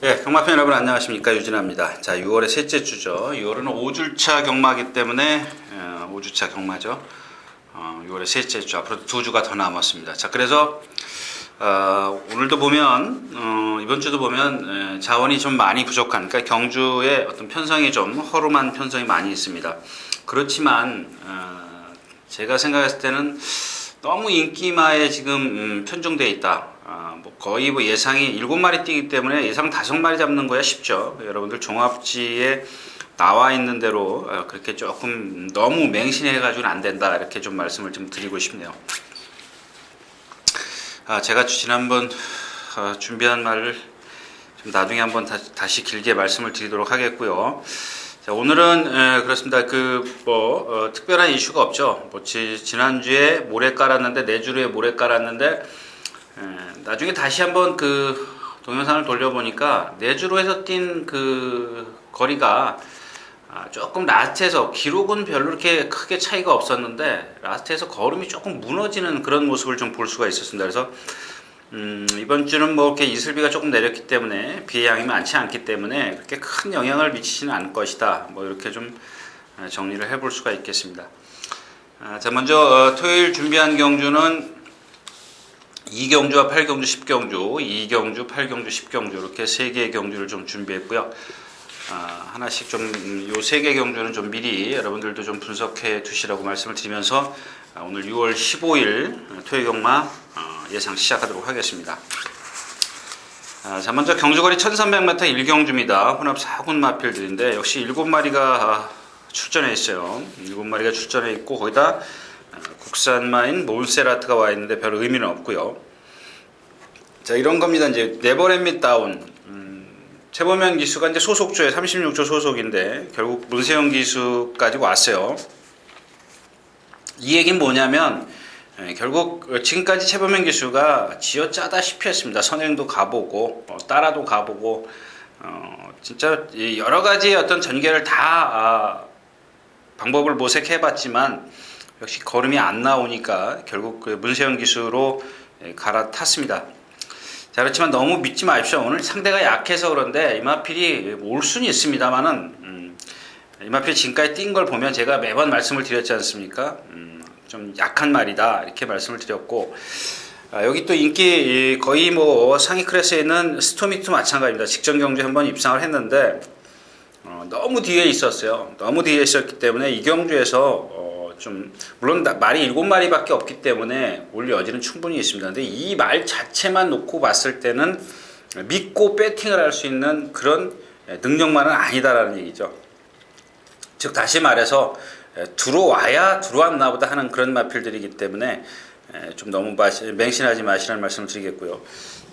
예, 경마팬 여러분 안녕하십니까, 유진아입니다. 자, 6월의 셋째 주죠. 6월은 5주차 경마이기 때문에 5주차 경마죠. 6월의 셋째 주, 앞으로 2주가 더 남았습니다. 자, 그래서 오늘도 보면 이번 주도 보면 자원이 좀 많이 부족한, 그러니까 경주의 어떤 편성이 좀 허름한 편성이 많이 있습니다. 그렇지만 제가 생각했을 때는 너무 인기마에 지금 편중되어 있다. 뭐 거의 뭐 예상이 7마리 뛰기 때문에 예상 5마리 잡는 거야 쉽죠. 여러분들 종합지에 나와 있는 대로 그렇게 조금 너무 맹신해 가지고는 안 된다, 이렇게 좀 말씀을 좀 드리고 싶네요. 제가 지난번 준비한 말을 좀 나중에 한번 다시 길게 말씀을 드리도록 하겠고요. 자, 오늘은 그렇습니다. 특별한 이슈가 없죠. 뭐 지난주에 모래 깔았는데, 내주에 모래 깔았는데, 나중에 다시 한번 그 동영상을 돌려보니까 내주로 해서 뛴 그 거리가 조금 라스트에서, 기록은 별로 이렇게 크게 차이가 없었는데 라스트에서 걸음이 조금 무너지는 그런 모습을 좀 볼 수가 있었습니다. 그래서 이번 주는 뭐 이렇게 이슬비가 조금 내렸기 때문에 비의 양이 많지 않기 때문에 그렇게 큰 영향을 미치지는 않을 것이다, 뭐 이렇게 좀 정리를 해볼 수가 있겠습니다. 자, 먼저 토요일 준비한 경주는 2경주와 8경주, 10경주, 2경주, 8경주, 10경주 이렇게 3개의 경주를 좀 준비했고요. 하나씩 좀 요 3개 경주는 좀 미리 여러분들도 좀 분석해 두시라고 말씀을 드리면서 오늘 6월 15일 토요 경마 예상 시작하도록 하겠습니다. 자, 먼저 경주거리 1300m 1경주입니다. 혼합 4군 마필들인데 역시 7마리가 출전해 있어요. 7마리가 출전해 있고 거기다 국산마인 몬세라트가 와 있는데 별 의미는 없고요. 자, 이런 겁니다. 이제 네버렛밋 다운, 최범현 기수가 이제 소속조에 36조 소속인데 결국 문세영 기수까지 왔어요. 이 얘기는 뭐냐면 결국 지금까지 최범현 기수가 쥐어짜다시피 했습니다. 선행도 가보고 따라도 가보고 진짜 여러 가지 어떤 전개를 다 방법을 모색해봤지만 역시 걸음이 안 나오니까 결국 그 문세영 기수로 갈아탔습니다. 자, 그렇지만 너무 믿지 마십시오. 오늘 상대가 약해서 그런데 이마필이 올 수는 있습니다만은 이마필 지금까지 뛴 걸 보면 제가 매번 말씀을 드렸지 않습니까? 좀 약한 말이다, 이렇게 말씀을 드렸고, 여기 또 인기 거의 뭐 상위 클래스에 있는 스토미도 마찬가지입니다. 직전 경주에 한번 입상을 했는데 너무 뒤에 있었어요. 너무 뒤에 있었기 때문에 이 경주에서 좀 물론 말이 7마리밖에 없기 때문에 올 여지는 충분히 있습니다. 근데 이 말 자체만 놓고 봤을 때는 믿고 배팅을 할 수 있는 그런 능력만은 아니다라는 얘기죠. 즉 다시 말해서 들어와야 들어왔나 보다 하는 그런 마필들이기 때문에 좀 너무 맹신하지 마시라는 말씀을 드리겠고요.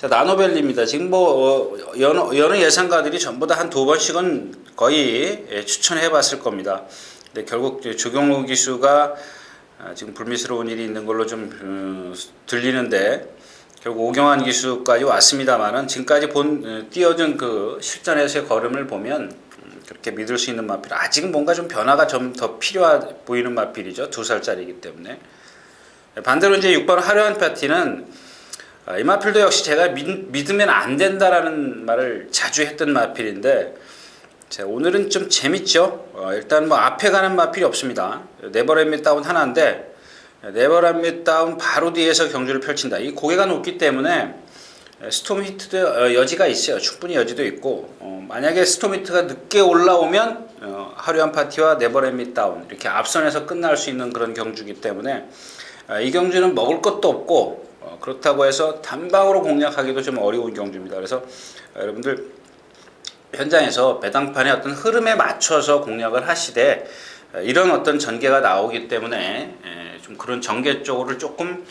자, 나노벨리입니다. 지금 뭐 여느 예상가들이 전부 다 한 2번씩은 거의 추천해 봤을 겁니다. 근데 결국 조경호 기수가 지금 불미스러운 일이 있는 걸로 좀 들리는데 결국 오경환 기수까지 왔습니다만은 지금까지 띄어준 그 실전에서의 걸음을 보면 그렇게 믿을 수 있는 마필, 아직은 뭔가 좀 변화가 좀 더 필요해 보이는 마필이죠. 2살짜리이기 때문에. 반대로 이제 6번 화려한 파티는 이 마필도 역시 제가 믿으면 안 된다라는 말을 자주 했던 마필인데, 자, 오늘은 좀 재밌죠. 일단 뭐 앞에 가는 마필이 없습니다. 네버렛밋 다운 하나인데 네버렛밋 다운 바로 뒤에서 경주를 펼친다. 이 고개가 높기 때문에 스톰 히트도 여지가 있어요. 충분히 여지도 있고, 만약에 스톰 히트가 늦게 올라오면 화려한 파티와 네버렛밋 다운 이렇게 앞선에서 끝날 수 있는 그런 경주이기 때문에 이 경주는 먹을 것도 없고 그렇다고 해서 단방으로 공략하기도 좀 어려운 경주입니다. 그래서 여러분들 현장에서 배당판의 어떤 흐름에 맞춰서 공략을 하시되 이런 어떤 전개가 나오기 때문에 좀 그런 전개 쪽으로 조금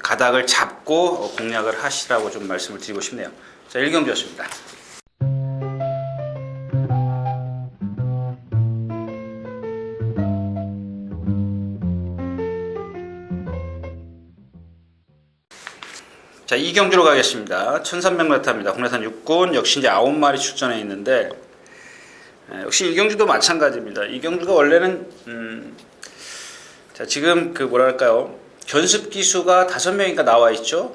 가닥을 잡고 공략을 하시라고 좀 말씀을 드리고 싶네요. 자, 1경주였습니다. 자, 2경주로 가겠습니다. 1300m입니다. 국내산 6군 역시 이제 9마리 출전해 있는데 역시 1경주도 마찬가지입니다. 2경주가 원래는 자, 지금 그 뭐랄까요, 견습 기수가 5명이니까 나와 있죠.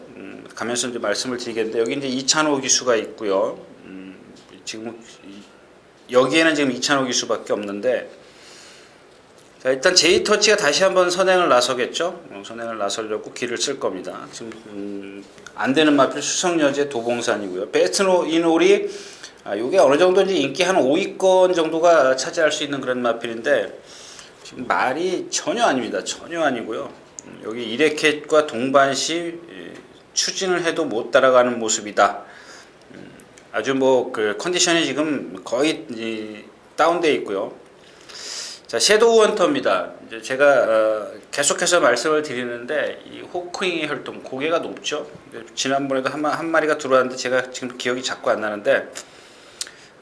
가면서 이제 말씀을 드리겠는데 여기 이제 이찬호 기수가 있고요. 지금 여기에는 지금 이찬호 기수밖에 없는데, 자, 일단 제이터치가 다시 한번 선행을 나서겠죠. 선행을 나서려고 길을 쓸 겁니다. 지금 안 되는 마필 수성여제 도봉산이고요. 베스트인올이 이게 어느 정도인지 인기 한 5위권 정도가 차지할 수 있는 그런 마필인데 지금 말이 전혀 아닙니다. 전혀 아니고요. 여기 이레켓과 동반시 추진을 해도 못 따라가는 모습이다. 아주 뭐 그 컨디션이 지금 거의 다운돼 있고요. 자, 섀도우 헌터입니다. 이제 제가 계속해서 말씀을 드리는데 이 호크윙의 혈통 고개가 높죠. 지난번에도 한 마리가 들어왔는데 제가 지금 기억이 자꾸 안 나는데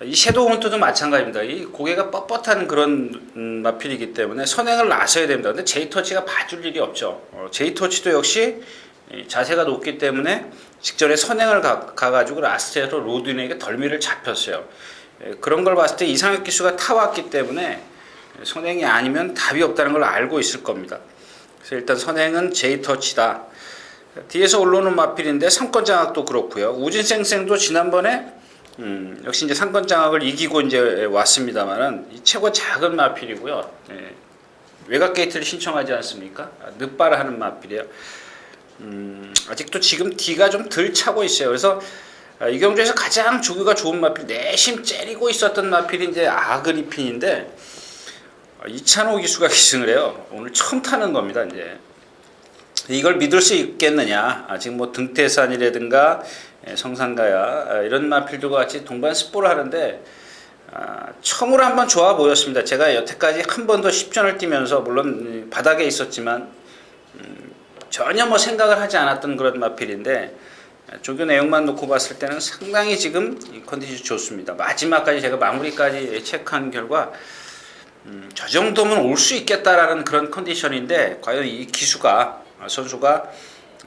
이 섀도우 헌터도 마찬가지입니다. 이 고개가 뻣뻣한 그런 마필이기 때문에 선행을 나서야 됩니다. 근데 제이터치가 봐줄 일이 없죠. 제이터치도 역시 자세가 높기 때문에 직전에 선행을 가가지고 라스트에서 로드윈에게 덜미를 잡혔어요. 그런 걸 봤을 때 이상혁 기수가 타왔기 때문에 선행이 아니면 답이 없다는 걸 알고 있을 겁니다. 그래서 일단 선행은 제이터치다. 뒤에서 올라오는 마필인데 상권 장악도 그렇고요. 우진생생도 지난번에 역시 이제 상권 장악을 이기고 이제 왔습니다만은 이 최고 작은 마필이고요. 외곽 게이트를 신청하지 않습니까? 늦바라 하는 마필이에요. 아직도 지금 D가 좀 덜 차고 있어요. 그래서 이 경주에서 가장 조교가 좋은 마필, 내심 째리고 있었던 마필이 이제 아그리핀인데 이찬호 기수가 기승을 해요. 오늘 처음 타는 겁니다. 이제 이걸 믿을 수 있겠느냐? 지금 뭐 등태산이라든가 성산가야 이런 마필들과 같이 동반 습보를 하는데 처음으로 한번 좋아 보였습니다. 제가 여태까지 한 번도 10전을 뛰면서 물론 바닥에 있었지만 전혀 뭐 생각을 하지 않았던 그런 마필인데 조교 내용만 놓고 봤을 때는 상당히 지금 컨디션이 좋습니다. 마지막까지 제가 마무리까지 체크한 결과 저 정도면 올 수 있겠다라는 그런 컨디션인데 과연 이 기수가 선수가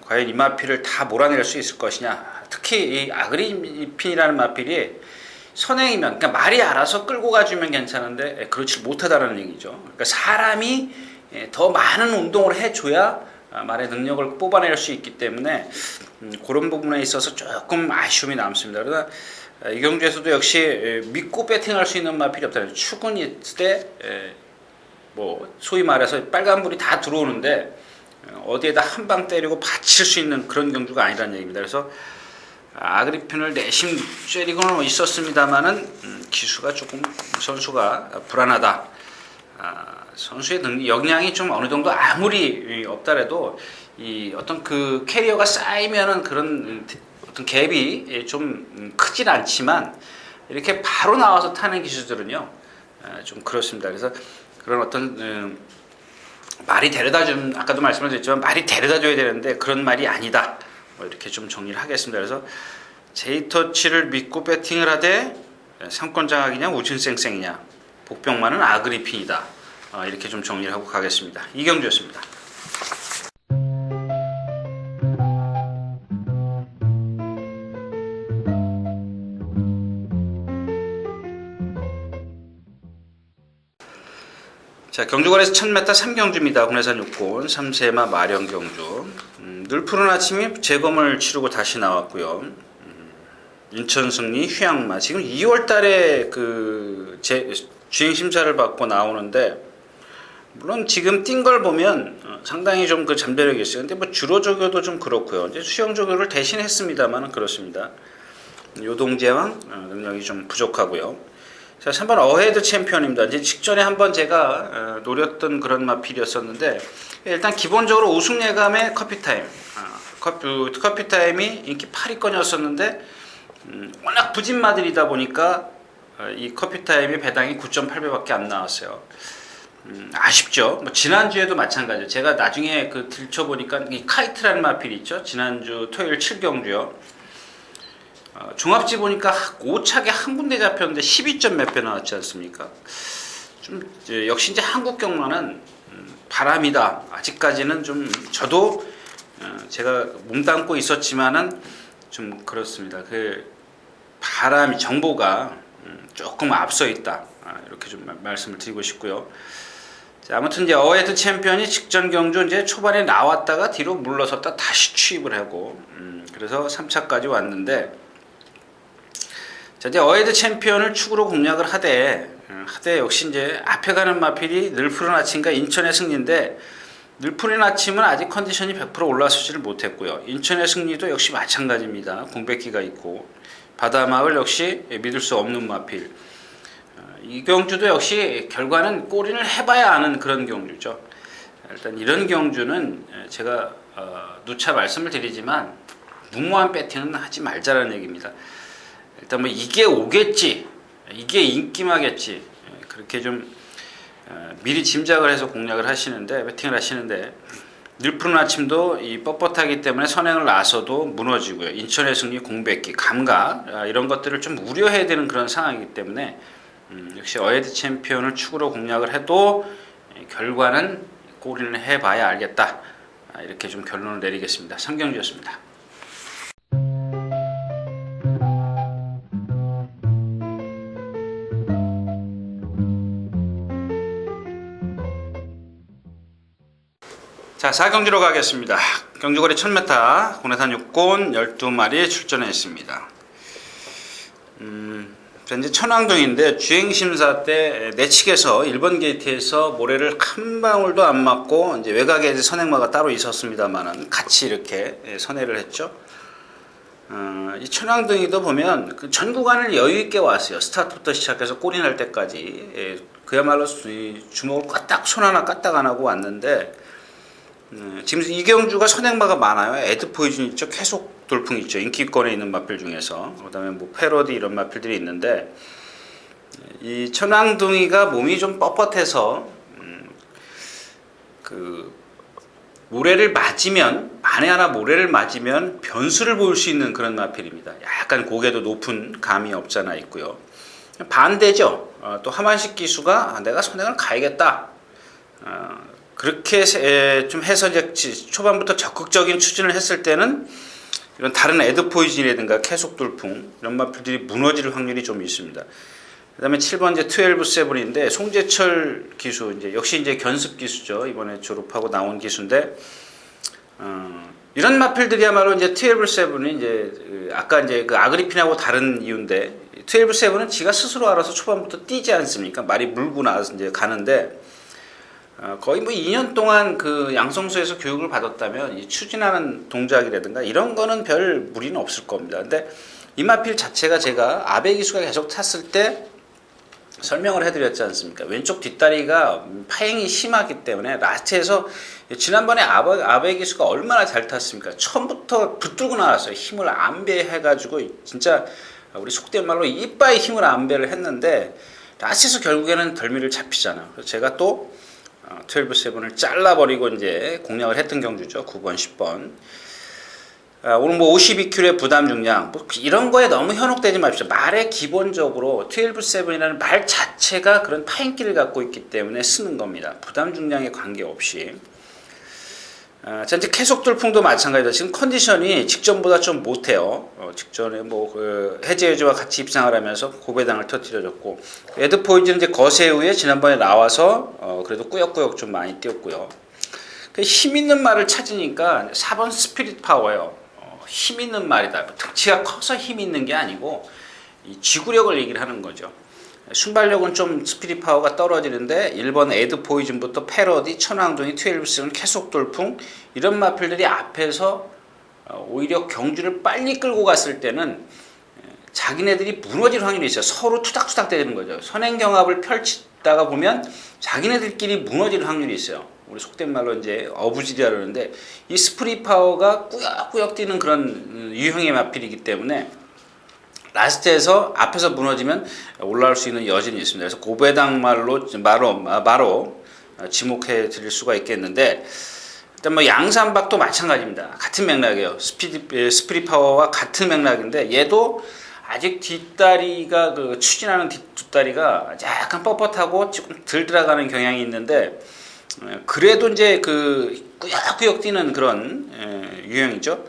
과연 이 마필을 다 몰아낼 수 있을 것이냐. 특히 이 아그리핀이라는 마필이 선행이면 그러니까 말이 알아서 끌고 가주면 괜찮은데 그렇지 못하다는 얘기죠. 그러니까 사람이 더 많은 운동을 해줘야 말의 능력을 뽑아낼 수 있기 때문에 그런 부분에 있어서 조금 아쉬움이 남습니다. 그러나 이 경주에서도 역시 믿고 배팅할 수 있는 마필이 없다는 축은 있을 때 뭐 소위 말해서 빨간불이 다 들어오는데 어디에다 한 방 때리고 받칠 수 있는 그런 경주가 아니라는 얘기입니다. 그래서 아그리핀을 내심 째리고는 있었습니다만은 기수가 조금 선수가 불안하다. 선수의 역량이 좀 어느 정도 아무리 없더라도 이 어떤 그 캐리어가 쌓이면은 그런 어떤 갭이 좀 크진 않지만 이렇게 바로 나와서 타는 기수들은요 좀 그렇습니다. 그래서 그런 어떤 말이 데려다준 아까도 말씀을 드렸지만 말이 데려다줘야 되는데 그런 말이 아니다. 뭐 이렇게 좀 정리를 하겠습니다. 그래서 제이터치를 믿고 배팅을 하되 상권장악이냐 우진쌩쌩이냐 복병만은 아그리핀이다. 이렇게 좀 정리를 하고 가겠습니다. 이경주였습니다. 자, 경주거리에서 1000m 3경주입니다. 군해산 6군 3세마 마령경주. 늘 푸른 아침이 재검을 치르고 다시 나왔고요. 인천 승리 휴양마 지금 2월달에 그 주행 심사를 받고 나오는데 물론 지금 뛴 걸 보면 상당히 좀 그 잠재력이 있어요. 근데 뭐 주로 조교도 좀 그렇고요. 이제 수영 조교를 대신했습니다만은 그렇습니다. 요동제왕 능력이 좀 부족하고요. 자, 3번 어헤드 챔피언입니다. 이제 직전에 한번 제가 노렸던 그런 마필이었었는데 일단 기본적으로 우승 예감의 커피타임 커피타임이 인기 8위권이었었는데 워낙 부진마들이다 보니까 이 커피타임의 배당이 9.8배밖에 안 나왔어요. 아쉽죠. 뭐 지난주에도 마찬가지예요. 제가 나중에 그 들춰보니까 이 카이트라는 마필이 있죠. 지난주 토요일 7경주요. 종합지 보니까 오차게 한 군데 잡혔는데 12점 몇 배 나왔지 않습니까? 좀 역시 이제 한국 경마는 바람이다. 아직까지는 좀 저도 제가 몸담고 있었지만은 좀 그렇습니다. 그 바람이 정보가 조금 앞서 있다. 이렇게 좀 말씀을 드리고 싶고요. 자, 아무튼 이제 어헤드 챔피언이 직전 경주 이제 초반에 나왔다가 뒤로 물러섰다 다시 취입을 하고 그래서 3차까지 왔는데 자, 이제 어헤드 챔피언을 축으로 공략을 하되 역시 이제 앞에 가는 마필이 늘푸른 아침과 인천의 승리인데, 늘푸른 아침은 아직 컨디션이 100% 올라서지를 못했고요. 인천의 승리도 역시 마찬가지입니다. 공백기가 있고, 바다마을 역시 믿을 수 없는 마필. 이 경주도 역시 결과는 꼬리를 해봐야 아는 그런 경주죠. 일단 이런 경주는 제가 누차 말씀을 드리지만 무모한 배팅은 하지 말자라는 얘기입니다. 일단 뭐 이게 오겠지, 이게 인기마겠지, 그렇게 좀 미리 짐작을 해서 공략을 하시는데, 배팅을 하시는데, 늘푸른 아침도 이 뻣뻣하기 때문에 선행을 나서도 무너지고요. 인천의 승리, 공백기, 감각, 이런 것들을 좀 우려해야 되는 그런 상황이기 때문에 역시 어헤드 챔피언을 축으로 공략을 해도 결과는 꼬리는 해봐야 알겠다, 이렇게 좀 결론을 내리겠습니다. 3경주였습니다. 자, 4경주로 가겠습니다. 경주거리 1000m, 국내산 6곤 12마리 출전했습니다. 현재 천왕동인데, 주행심사 때 내측에서 1번 게이트에서 모래를 한 방울도 안 맞고, 이제 외곽에 선행마가 따로 있었습니다만은 같이 이렇게 선회를 했죠. 이 천왕동이도 보면 그 전 구간을 여유있게 왔어요. 스타트부터 시작해서 꼬리 날 때까지. 그야말로 주먹을 손 하나 까딱 안 하고 왔는데, 지금 이 경주가 선행마가 많아요. 에드포이즌 있죠, 계속 돌풍 있죠, 인기권에 있는 마필 중에서. 그다음에 뭐 패러디 이런 마필들이 있는데, 이 천왕둥이가 몸이 좀 뻣뻣해서 그 모래를 맞으면, 만에 하나 모래를 맞으면 변수를 보일 수 있는 그런 마필입니다. 약간 고개도 높은 감이 없잖아 있고요. 반대죠. 또 하만식 기수가 내가 선행을 가야겠다, 그렇게 좀 해서 이제 초반부터 적극적인 추진을 했을 때는 이런 다른 에드포이즌이라든가 계속 돌풍 이런 마필들이 무너질 확률이 좀 있습니다. 그 다음에 7번 이제 12-7인데, 송재철 기수, 이제 역시 이제 견습 기수죠. 이번에 졸업하고 나온 기수인데, 이런 마필들이야말로 이제 12-7이 이제 아까 이제 그 아그리핀하고 다른 이유인데, 12-7은 지가 스스로 알아서 초반부터 뛰지 않습니까? 말이 물고 나서 이제 가는데, 거의 뭐 2년 동안 그 양성소에서 교육을 받았다면 이 추진하는 동작이라든가 이런 거는 별 무리는 없을 겁니다. 근데 이 마필 자체가 제가 아베 기수가 계속 탔을 때 설명을 해드렸지 않습니까? 왼쪽 뒷다리가 파행이 심하기 때문에 라스트에서, 지난번에 아베 기수가 얼마나 잘 탔습니까? 처음부터 붙들고 나왔어요. 힘을 안배해가지고 진짜 우리 속된 말로 이빠이 힘을 안배를 했는데, 라스트에서 결국에는 덜미를 잡히잖아요. 그래서 제가 또 12-7을 잘라버리고 이제 공략을 했던 경주죠. 9번, 10번. 오늘 뭐 52kg의 부담 중량, 뭐 이런 거에 너무 현혹되지 마십시오. 말에 기본적으로 12-7이라는 말 자체가 그런 파인기를 갖고 있기 때문에 쓰는 겁니다. 부담 중량에 관계없이. 자, 이제 계속 돌풍도 마찬가지다. 지금 컨디션이 직전보다 좀 못해요. 직전에 뭐 해제유지와 같이 입상을 하면서 고배당을 터뜨려줬고, 에드포이즈는 이제 거세 후에 지난번에 나와서 그래도 꾸역꾸역 좀 많이 뛰었고요. 힘 있는 말을 찾으니까 4번 스피릿 파워예요. 힘 있는 말이다. 득치가 커서 힘 있는 게 아니고 이 지구력을 얘기를 하는 거죠. 순발력은 좀 스피릿 파워가 떨어지는데, 1번 에드포이즌부터 패러디, 천왕동이, 12-7은 계속 돌풍, 이런 마필들이 앞에서 오히려 경주를 빨리 끌고 갔을 때는 자기네들이 무너질 확률이 있어요. 서로 투닥투닥 대는 거죠. 선행경합을 펼치다가 보면 자기네들끼리 무너질 확률이 있어요. 우리 속된 말로 이제 어부지리라 그러는데, 이 스프릿 파워가 꾸역꾸역 뛰는 그런 유형의 마필이기 때문에 라스트에서 앞에서 무너지면 올라올 수 있는 여진이 있습니다. 그래서 고배당 마로 지목해 드릴 수가 있겠는데, 일단 뭐 양산박도 마찬가지입니다. 같은 맥락이에요. 스피릿 파워와 같은 맥락인데, 얘도 아직 뒷다리가 그 추진하는 뒷다리가 약간 뻣뻣하고 조금 덜 들어가는 경향이 있는데, 그래도 이제 그 꾸역꾸역 뛰는 그런 유형이죠.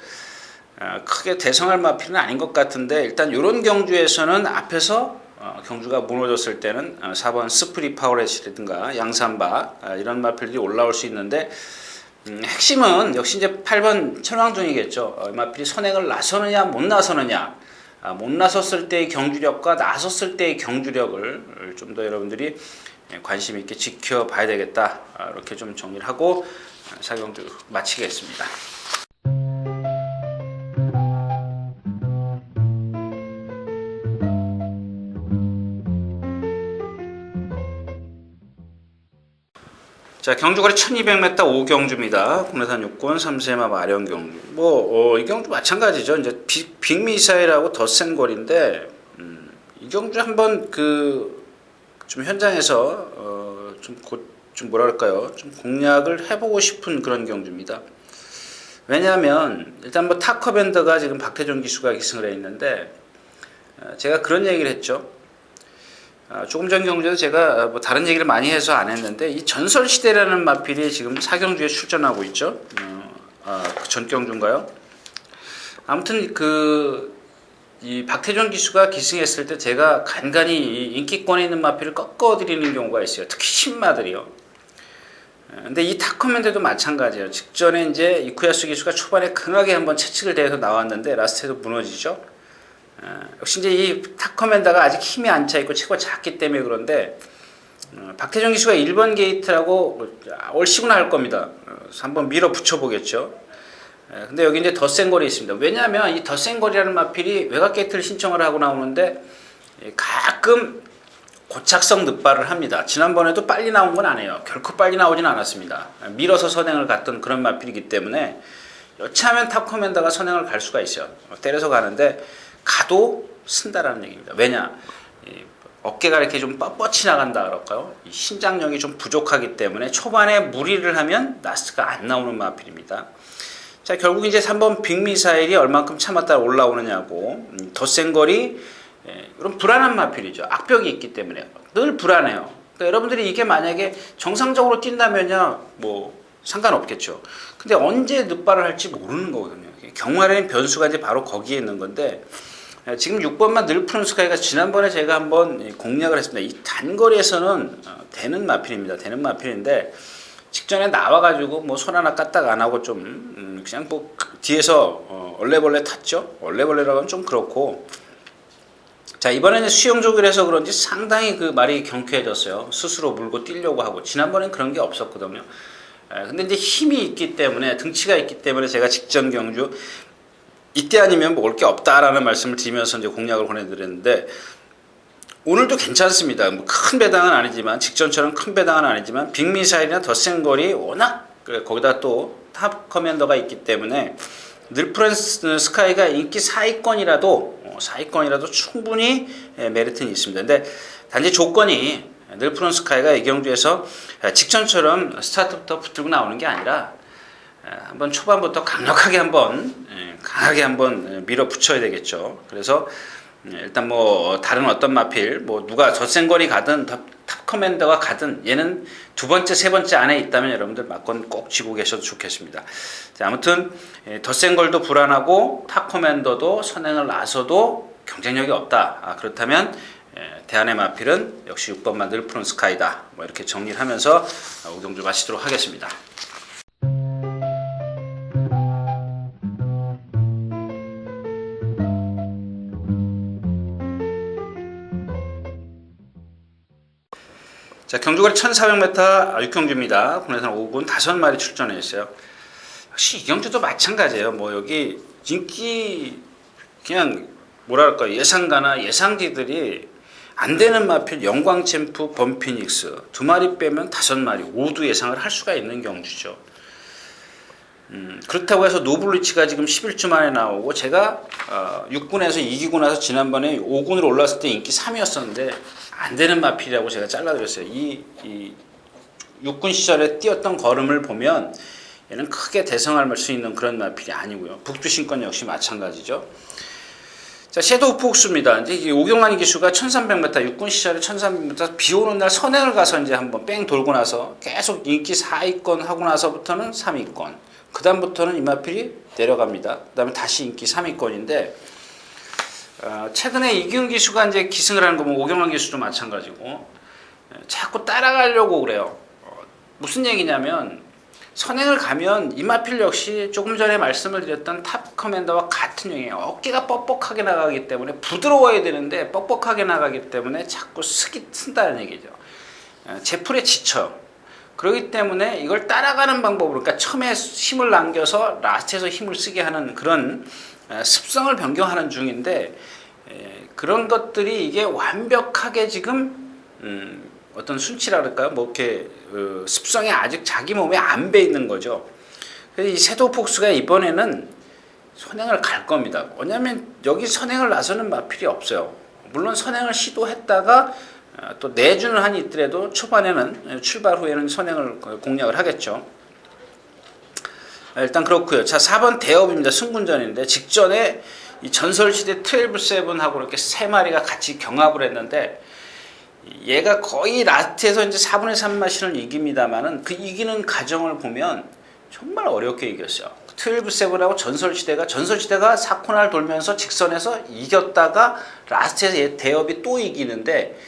크게 대성할 마필은 아닌 것 같은데, 일단 이런 경주에서는 앞에서 경주가 무너졌을 때는 4번 스프릿 파워렛이라든가 양산박 이런 마필들이 올라올 수 있는데, 핵심은 역시 이제 8번 천왕중이겠죠. 마필이 선행을 나서느냐 못 나서느냐, 못 나섰을 때의 경주력과 나섰을 때의 경주력을 좀 더 여러분들이 관심 있게 지켜봐야 되겠다. 이렇게 좀 정리를 하고 사경주 마치겠습니다. 자, 경주거리 1200m 5경주입니다. 국내산 육군 3세마 마련 경주. 이 경주 마찬가지죠. 이제 빅미사일하고 더 센 거리인데, 이 경주 한번 좀 현장에서 좀 뭐랄까요, 좀 공략을 해보고 싶은 그런 경주입니다. 왜냐하면 일단 뭐 타커밴더가 지금 박태종 기수가 기승을 해 있는데, 제가 그런 얘기를 했죠. 조금 전 경주에도 제가 뭐 다른 얘기를 많이 해서 안 했는데, 이 전설시대라는 마필이 지금 사경주에 출전하고 있죠. 그 전 경주인가요? 아무튼 이 박태종 기수가 기승했을 때 제가 간간히 이 인기권에 있는 마필을 꺾어드리는 경우가 있어요. 특히 신마들이요. 근데 이 타커맨드도 마찬가지예요. 직전에 이제 이쿠야스 기수가 초반에 강하게 한번 채찍을 대서 나왔는데 라스트에도 무너지죠. 역시 이제 이 타커맨다가 아직 힘이 안 차있고 체구가 작기 때문에 그런데, 박태종 기수가 1번 게이트라고 얼씨구나 할 겁니다. 그래서 한번 밀어 붙여보겠죠. 근데 여기 이제 더 센 거리 있습니다. 왜냐하면 이 더 센 거리라는 마필이 외곽 게이트를 신청을 하고 나오는데, 가끔 고착성 늑발을 합니다. 지난번에도 빨리 나온 건 아니에요. 결코 빨리 나오진 않았습니다. 밀어서 선행을 갔던 그런 마필이기 때문에 여차하면 타커맨다가 선행을 갈 수가 있어요. 때려서 가는데 가도 쓴다라는 얘기입니다. 왜냐? 어깨가 이렇게 좀 뻣뻣이 나간다 그럴까요? 이 신장력이 좀 부족하기 때문에 초반에 무리를 하면 라스트가 안 나오는 마필입니다. 자, 결국 이제 3번 빅미사일이 얼만큼 참았다 올라오느냐고. 더 센 거리, 이런 불안한 마필이죠. 악벽이 있기 때문에 늘 불안해요. 그러니까 여러분들이 이게 만약에 정상적으로 뛴다면요, 뭐 상관없겠죠. 근데 언제 늑발을 할지 모르는 거거든요. 경화라는 변수가 이제 바로 거기에 있는 건데, 지금 6번만 늘푸른 스카이가 지난번에 제가 한번 공략을 했습니다. 이 단거리에서는 되는 마필입니다. 되는 마필인데, 직전에 나와가지고 뭐 손 하나 까딱 안 하고 좀 그냥 뭐 뒤에서 얼레벌레 탔죠. 얼레벌레라고는 좀 그렇고. 자, 이번에는 수영족이라서 그런지 상당히 그 말이 경쾌해졌어요. 스스로 물고 뛰려고 하고. 지난번엔 그런 게 없었거든요. 근데 이제 힘이 있기 때문에, 등치가 있기 때문에 제가 직전 경주 이때 아니면 뭐 올 게 없다라는 말씀을 드리면서 이제 공략을 보내드렸는데, 오늘도 괜찮습니다. 뭐 큰 배당은 아니지만, 직전처럼 큰 배당은 아니지만, 빅미사일이나 더 센 거리 워낙, 거기다 또 탑 커맨더가 있기 때문에 늘푸른 스카이가 인기 상위권이라도 충분히 메리트는 있습니다. 근데 단지 조건이, 늘푸른 스카이가 이 경주에서 직전처럼 스타트부터 붙들고 나오는 게 아니라 한번 초반부터 강하게 한번 밀어붙여야 되겠죠. 그래서 일단 뭐 다른 어떤 마필, 뭐 누가 더 센 거리 가든 탑 커맨더가 가든 얘는 두 번째, 세 번째 안에 있다면 여러분들 막건 꼭 쥐고 계셔도 좋겠습니다. 자, 아무튼 더 센 걸도 불안하고 탑 커맨더도 선행을 나서도 경쟁력이 없다. 그렇다면 대안의 마필은 역시 6번만 늘푸른 스카이다. 뭐 이렇게 정리를 하면서 오경주 마치도록 하겠습니다. 자, 경주거리 1400m 6경주입니다. 국내산 5군 5마리 출전해 있어요. 역시 이 경주도 마찬가지예요. 뭐 여기 인기 그냥 뭐랄까 예상가나 예상지들이 안 되는 마필 영광챔프 범피닉스 2마리 빼면 5마리 모두 예상을 할 수가 있는 경주죠. 그렇다고 해서 노블리치가 지금 11주 만에 나오고, 제가 6군에서 이기고 나서 지난번에 5군으로 올랐을 때 인기 3위였었는데 안 되는 마필이라고 제가 잘라드렸어요. 이 6군 시절에 뛰었던 걸음을 보면 얘는 크게 대성할 수 있는 그런 마필이 아니고요. 북두신권 역시 마찬가지죠. 자, 섀도우 폭스입니다. 이제 오경환 기수가 1300m, 육군 시절에 1300m 비 오는 날 선행을 가서 이제 한번 뺑 돌고 나서 계속 인기 4위권 하고 나서부터는 3위권. 그 다음부터는 이 마필이 내려갑니다. 그 다음에 다시 인기 3위권인데, 최근에 이기훈 기수가 이제 기승을 하는 거 보면 오경환 기수도 마찬가지고, 자꾸 따라가려고 그래요. 무슨 얘기냐면, 선행을 가면 이마필 역시 조금 전에 말씀을 드렸던 탑 커맨더와 같은 유형이에요. 어깨가 뻑뻑하게 나가기 때문에 부드러워야 되는데 뻑뻑하게 나가기 때문에 자꾸 쓴다는 얘기죠. 제풀에 지쳐요. 그렇기 때문에 이걸 따라가는 방법으로, 그러니까 처음에 힘을 남겨서 라스트에서 힘을 쓰게 하는 그런 습성을 변경하는 중인데, 그런 것들이 이게 완벽하게 지금 어떤 순치라 그럴까요? 뭐 이렇게 습성이 아직 자기 몸에 안 배 있는 거죠. 그래서 이 섀도우 폭스가 이번에는 선행을 갈 겁니다. 왜냐하면 여기 선행을 나서는 마필이 없어요. 물론 선행을 시도했다가 또 내주는 한이 있더라도 초반에는 출발 후에는 선행을 공략을 하겠죠. 일단 그렇고요. 자, 4번 대업입니다. 승군전인데 직전에 이 전설시대 12-7하고 이렇게 세 마리가 같이 경합을 했는데, 얘가 거의 라스트에서 이제 4분의 3 마신을 이깁니다만은 그 이기는 과정을 보면 정말 어렵게 이겼어요. 12-7하고 전설시대가 4코너를 돌면서 직선에서 이겼다가 라스트에서 대업이 또 이기는데,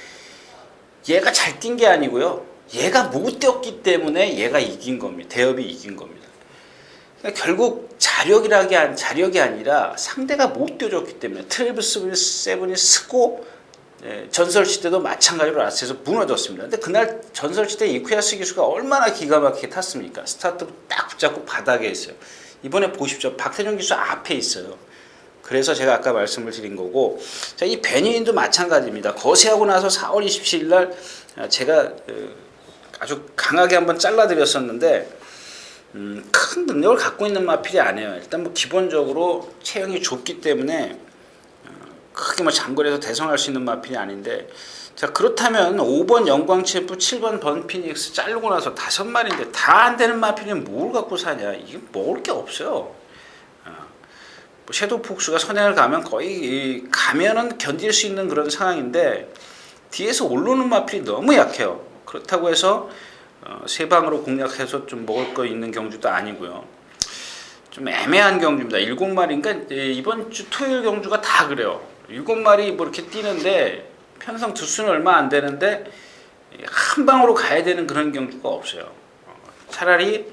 얘가 잘 뛴 게 아니고요. 얘가 못 뛰었기 때문에 얘가 이긴 겁니다. 대업이 이긴 겁니다. 그러니까 결국 자력이 아니라 상대가 못 뛰어줬기 때문에 12-7이 쓰고, 전설시대도 마찬가지로 라스트에서 무너졌습니다. 근데 그날 전설시대 이쿠야스 기수가 얼마나 기가 막히게 탔습니까? 스타트 딱 붙잡고 바닥에 있어요. 이번에 보십시오. 박태준 기수 앞에 있어요. 그래서 제가 아까 말씀을 드린 거고, 자, 이 베니인도 마찬가지입니다. 거세하고 나서 4월 27일 날 제가 아주 강하게 한번 잘라드렸었는데, 큰 능력을 갖고 있는 마필이 아니에요. 일단 뭐 기본적으로 체형이 좁기 때문에 크게 뭐 장거리에서 대성할 수 있는 마필이 아닌데, 자, 그렇다면 5번 영광체프, 7번 번피닉스 자르고 나서 5마리인데 다 안 되는 마필이 뭘 갖고 사냐? 이게 먹을 게 없어요. 뭐 섀도우 폭스가 선행을 가면 거의 가면은 견딜 수 있는 그런 상황인데, 뒤에서 올라오는 마필이 너무 약해요. 그렇다고 해서 세 방으로 공략해서 좀 먹을 거 있는 경주도 아니고요. 좀 애매한 경주입니다. 7마리인가 이번 주 토요일 경주가 다 그래요. 7마리 뭐 이렇게 뛰는데 편성 두수는 얼마 안 되는데 한 방으로 가야 되는 그런 경주가 없어요. 차라리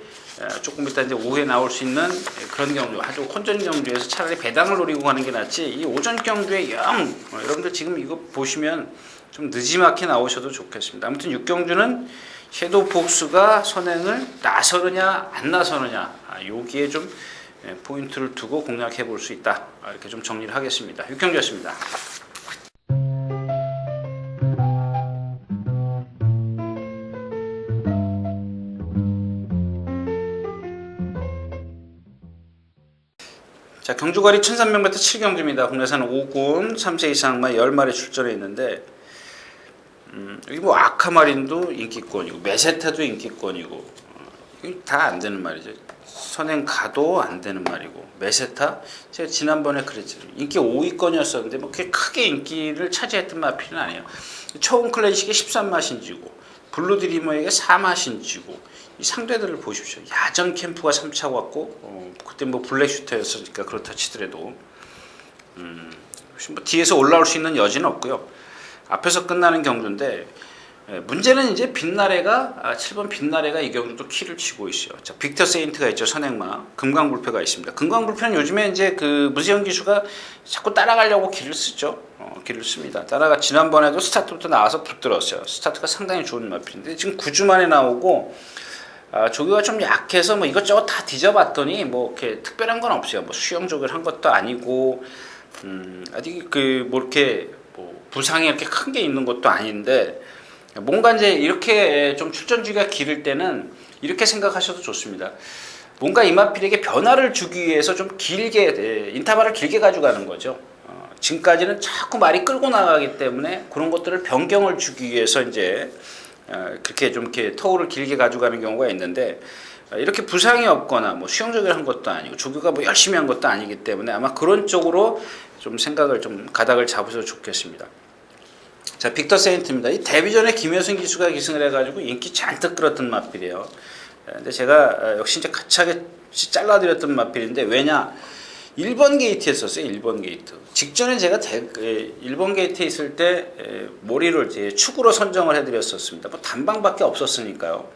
조금 이따 이제 오후에 나올 수 있는 그런 경주, 아주 혼전 경주에서 차라리 배당을 노리고 가는 게 낫지, 이 오전 경주에 여러분들 지금 이거 보시면 좀 느지막히 나오셔도 좋겠습니다. 아무튼 6경주는 섀도우 폭스가 선행을 나서느냐 안 나서느냐, 여기에 좀 포인트를 두고 공략해 볼 수 있다, 이렇게 좀 정리를 하겠습니다. 6경주였습니다. 자, 경주거리 1300m 7경주입니다. 국내산 5군 3세 이상만 10마리 출전해 있는데, 여기 뭐 아카마린도 인기권이고 메세타도 인기권이고, 다 안 되는 말이죠. 선행 가도 안 되는 말이고, 메세타 제가 지난번에 그랬죠. 인기 5위권이었었는데 뭐 그렇게 크게 인기를 차지했던 마필은 아니에요. 초원 클래식에 13마신지고 블루드리머에게 4마신지고, 이 상대들을 보십시오. 야전 캠프가 3차 왔고, 그때 뭐 블랙슈터였으니까 그렇다 치더라도 뭐 뒤에서 올라올 수 있는 여지는 없고요. 앞에서 끝나는 경주인데, 문제는 이제 빛나래가 7번 빛나래가 이 경주도 키를 치고 있어요. 자, 빅터 세인트가 있죠. 선행마 금강불패가 있습니다. 금강불패는 요즘에 이제 그 무세영 기수가 자꾸 따라가려고 길을 쓰죠. 길을 씁니다. 따라가 지난번에도 스타트부터 나와서 붙들었어요. 스타트가 상당히 좋은 마필인데 지금 9주 만에 나오고, 조교가 좀 약해서 뭐 이것저것 다 뒤져봤더니 뭐 이렇게 특별한 건 없어요. 뭐 수영 조교를 한 것도 아니고, 아직 그 뭐 이렇게 뭐 부상이 이렇게 큰 게 있는 것도 아닌데, 뭔가 이제 이렇게 좀 출전주기가 길을 때는 이렇게 생각하셔도 좋습니다. 뭔가 이마필에게 변화를 주기 위해서 좀 길게 인터벌을 길게 가져가는 거죠. 지금까지는 자꾸 말이 끌고 나가기 때문에 그런 것들을 변경을 주기 위해서 이제 그렇게 좀 이렇게 터울을 길게 가져가는 경우가 있는데, 이렇게 부상이 없거나 뭐 수영조교를 한 것도 아니고 조교가 뭐 열심히 한 것도 아니기 때문에 아마 그런 쪽으로 좀 생각을 좀 가닥을 잡으셔도 좋겠습니다. 자, 빅터 세인트입니다. 이 데뷔전에 김효승 기수가 기승을 해가지고 인기 잔뜩 끌었던 마필이에요. 근데 제가 역시 이제 가차게 잘라드렸던 마필인데, 왜냐? 1번 게이트에 썼어요. 1번 게이트. 직전에 제가 1번 게이트에 있을 때 모리를 이제 축으로 선정을 해드렸었습니다. 뭐 단방밖에 없었으니까요.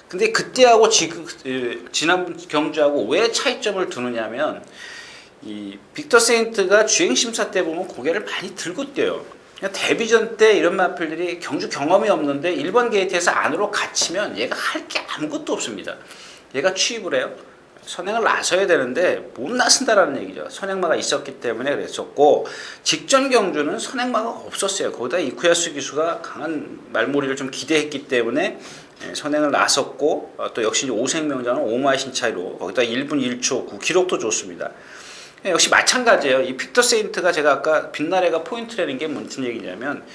근데 그때하고 지금 지난 경주하고 왜 차이점을 두느냐면 이 빅터 세인트가 주행 심사 때 보면 고개를 많이 들고 뛰어요. 데뷔전 때 이런 마필들이 경주 경험이 없는데 1번 게이트에서 안으로 갇히면 얘가 할 게 아무것도 없습니다. 얘가 취입을 해요. 선행을 나서야 되는데 못 나선다라는 얘기죠. 선행마가 있었기 때문에 그랬었고, 직전 경주는 선행마가 없었어요. 거기다 이쿠야스 기수가 강한 말몰이를 좀 기대했기 때문에 선행을 나섰고, 또 역시 오생명장은 5마신 차이로 거기다 1분 1초 9 기록도 좋습니다. 역시 마찬가지예요. 이 빅터 세인트가 제가 아까 빛나래가 포인트라는 게 무슨 얘기냐면,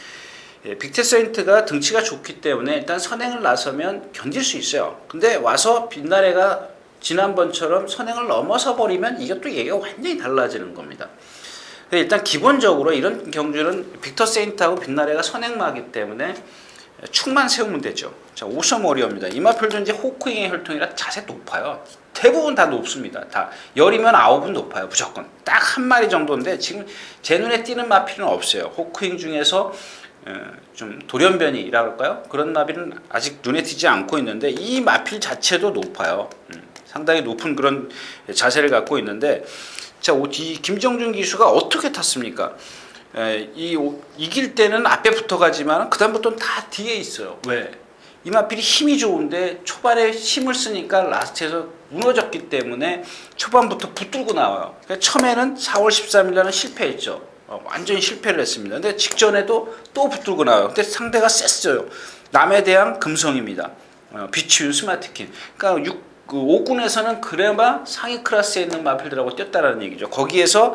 빅터 세인트가 등치가 좋기 때문에 일단 선행을 나서면 견딜 수 있어요. 근데 와서 빛나래가 지난번처럼 선행을 넘어서 버리면 이것도 얘기가 완전히 달라지는 겁니다. 일단 기본적으로 이런 경주는 빅터 세인트하고 빛나래가 선행마기 때문에 축만 세우면 되죠. 자, 오섬 워리어입니다. 이 마필도 이제 호크잉의 혈통이라 자세 높아요. 대부분 다 높습니다. 다 열이면 9은 높아요. 무조건. 딱 한 마리 정도인데 지금 제 눈에 띄는 마필은 없어요. 호크잉 중에서 좀 돌연변이라고 할까요? 그런 마필은 아직 눈에 띄지 않고 있는데 이 마필 자체도 높아요. 상당히 높은 그런 자세를 갖고 있는데, 자, 이 김정준 기수가 어떻게 탔습니까? 이길 때는 앞에 붙어가지만 그 다음부터는 다 뒤에 있어요. 왜? 이 마필이 힘이 좋은데 초반에 힘을 쓰니까 라스트에서 무너졌기 때문에 초반부터 붙들고 나와요. 그러니까 처음에는 4월 13일 날은 실패했죠. 완전히 실패를 했습니다. 근데 직전에도 또 붙들고 나와요. 근데 상대가 셌어요. 남에 대한 금성입니다. 비치윤 스마트킨. 그러니까 5군에서는 그래마 상위 클래스에 있는 마필들하고 뛰었다라는 얘기죠. 거기에서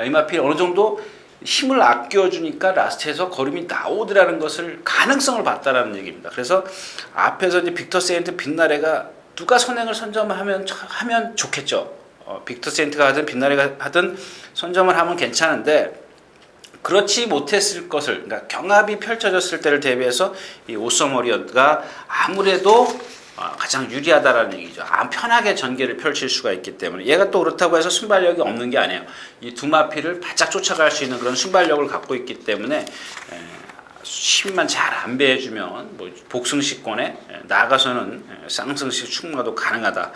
이 마필이 어느 정도 힘을 아껴주니까 라스트에서 걸음이 나오더라는 것을 가능성을 봤다라는 얘기입니다. 그래서 앞에서 이제 빅터 세인트 빛나래가 누가 선행을 선점하면 좋겠죠. 빅터 세인트가 하든 빛나래가 하든 선점을 하면 괜찮은데, 그렇지 못했을 것을, 그러니까 경합이 펼쳐졌을 때를 대비해서 이 오섬 워리어가 아무래도 가장 유리하다라는 얘기죠. 편하게 전개를 펼칠 수가 있기 때문에. 얘가 또 그렇다고 해서 순발력이 없는 게 아니에요. 이 두 마필을 바짝 쫓아갈 수 있는 그런 순발력을 갖고 있기 때문에 힘만 잘 안배해주면 뭐 복승식권에 나아가서는 쌍승식 충마도 가능하다.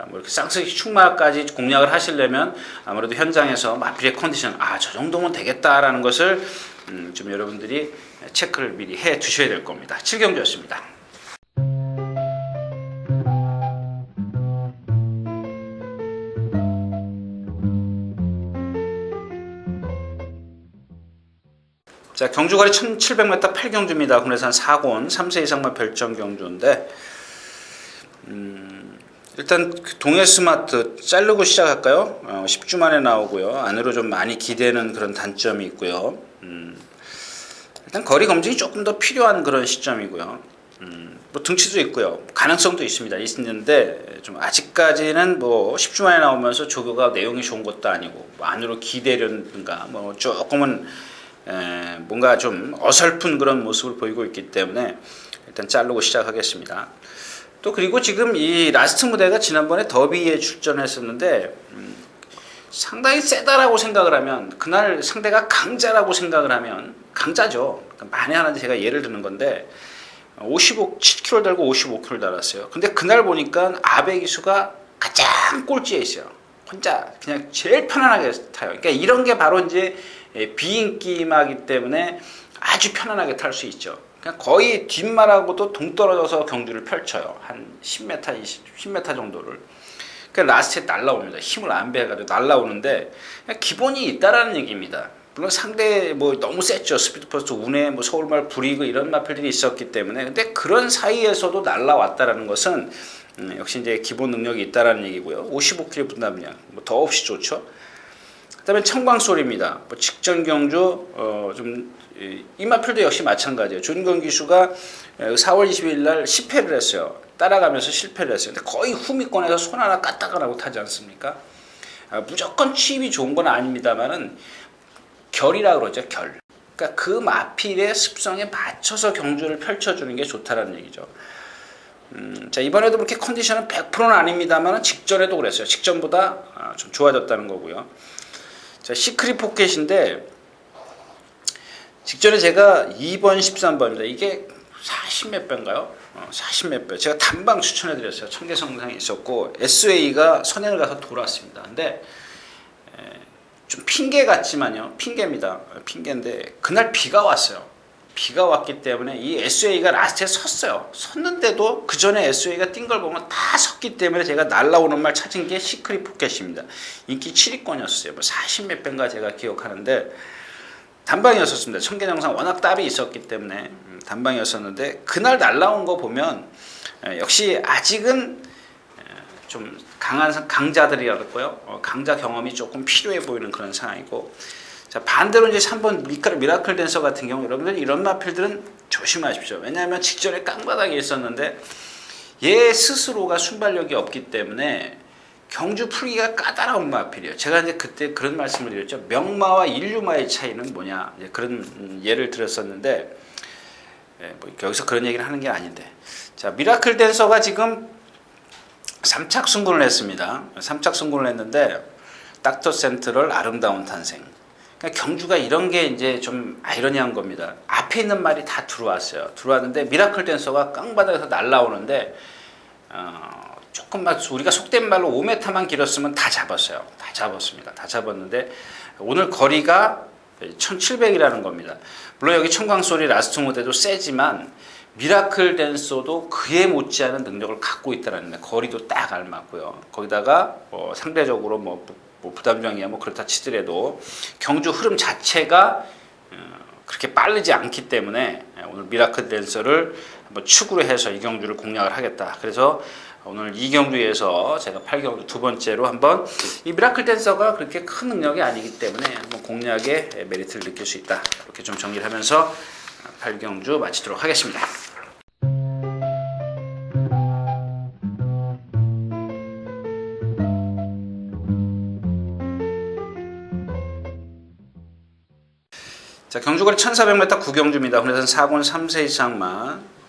뭐 이렇게 쌍승식 충마까지 공략을 하시려면 아무래도 현장에서 마필의 컨디션, 저 정도면 되겠다라는 것을 좀 여러분들이 체크를 미리 해 두셔야 될 겁니다. 7경주였습니다. 자, 경주거리 1700m 8경주입니다. 국내산 4곤 3세 이상만 별정 경주인데, 일단 동해 스마트 자르고 시작할까요? 10주 만에 나오고요. 안으로 좀 많이 기대는 그런 단점이 있고요. 일단 거리 검증이 조금 더 필요한 그런 시점이고요. 뭐 등치도 있고요. 가능성도 있는데 좀 아직까지는 뭐 10주 만에 나오면서 조교가 내용이 좋은 것도 아니고, 뭐 안으로 기대려든가 뭐 조금은 뭔가 좀 어설픈 그런 모습을 보이고 있기 때문에 일단 자르고 시작하겠습니다. 또 그리고 지금 이 라스트 무대가 지난번에 더비에 출전했었는데 상당히 세다라고 생각을 하면, 그날 상대가 강자라고 생각을 하면 강자죠. 만에 하나 제가 예를 드는 건데 7kg 달고 55kg 달았어요. 근데 그날 보니까 아베 기수가 가장 꼴찌에 있어요. 혼자 그냥 제일 편안하게 타요. 그러니까 이런 게 바로 이제 비인기마기 때문에 아주 편안하게 탈 수 있죠. 그냥 거의 뒷말하고도 동떨어져서 경주를 펼쳐요. 한 10m, 10m 정도를. 그러니까 라스트에 날라옵니다. 힘을 안 배가지고 날라오는데 기본이 있다라는 얘기입니다. 물론 상대 뭐 너무 셌죠. 스피드퍼스트, 운해, 뭐 서울말 브리그 이런 마필들이 있었기 때문에. 근데 그런 사이에서도 날라왔다라는 것은 역시 이제 기본 능력이 있다라는 얘기고요. 55km 분담량 뭐 더없이 좋죠. 그다음에 청광소리입니다. 뭐 직전 경주 이 마필도 역시 마찬가지예요. 존건 기수가 4월 20일 날 10회를 했어요. 따라가면서 실패를 했어요. 근데 거의 후미권에서 손 하나 까딱을 하고 타지 않습니까? 무조건 취입이 좋은 건 아닙니다만은 결이라고 그러죠. 결. 그러니까 그 마필의 습성에 맞춰서 경주를 펼쳐주는 게 좋다라는 얘기죠. 자, 이번에도 그렇게 컨디션은 100%는 아닙니다만 직전에도 그랬어요. 직전보다 좀 좋아졌다는 거고요. 자, 시크릿 포켓인데 직전에 제가 2번, 13번입니다. 이게 사실 40 몇 배인가요? 40 몇 배. 제가 단방 추천해드렸어요. 청계성상에 있었고 SA가 선행을 가서 돌아왔습니다. 근데 좀 핑계 같지만요. 핑계입니다. 핑계인데 그날 비가 왔어요. 비가 왔기 때문에 이 SA가 라스트에 섰어요. 섰는데도 그 전에 SA가 뛴 걸 보면 다 섰기 때문에 제가 날라오는 말 찾은 게 시크릿 포켓입니다. 인기 7위권이었어요. 뭐 40 몇 배인가 제가 기억하는데 단방이었었습니다. 청계정상 워낙 답이 있었기 때문에 단방이었었는데 그날 날라온 거 보면 역시 아직은 좀 강한 강자들이랄까요? 강자 경험이 조금 필요해 보이는 그런 상황이고, 자 반대로 이제 3번 미라클 댄서 같은 경우 여러분들 이런 마필들은 조심하십시오. 왜냐하면 직전에 깡바닥에 있었는데 얘 스스로가 순발력이 없기 때문에 경주 풀기가 까다로운 마필이에요. 제가 이제 그때 그런 말씀을 드렸죠. 명마와 인류마의 차이는 뭐냐, 이제 그런 예를 들었었는데, 뭐 여기서 그런 얘기를 하는 게 아닌데, 자 미라클 댄서가 지금 3착 승군을 했습니다. 3착 승군을 했는데 닥터 센트럴 아름다운 탄생. 그러니까 경주가 이런 게 이제 좀 아이러니한 겁니다. 앞에 있는 말이 다 들어왔어요. 들어왔는데 미라클 댄서가 깡바닥에서 날라오는데 조금만 우리가 속된 말로 5m만 길었으면 다 잡았어요. 다 잡았습니다. 다 잡았는데 오늘 거리가 1700이라는 겁니다. 물론 여기 청광소리 라스트 무대도 세지만 미라클 댄서도 그에 못지않은 능력을 갖고 있다는 거리도 딱 알맞고요. 거기다가 상대적으로 뭐 부담정이야 뭐 그렇다 치더라도 경주 흐름 자체가 그렇게 빠르지 않기 때문에 오늘 미라클 댄서를 한번 축으로 해서 이 경주를 공략을 하겠다. 그래서 오늘 이 경주에서 제가 8경주 두 번째로 한번 이 미라클 댄서가 그렇게 큰 능력이 아니기 때문에 한번 공략의 메리트를 느낄 수 있다. 이렇게 좀 정리를 하면서 8경주 마치도록 하겠습니다. 자, 경주거리 1400m 구경주입니다. 훈련선 4군 3세 이상만.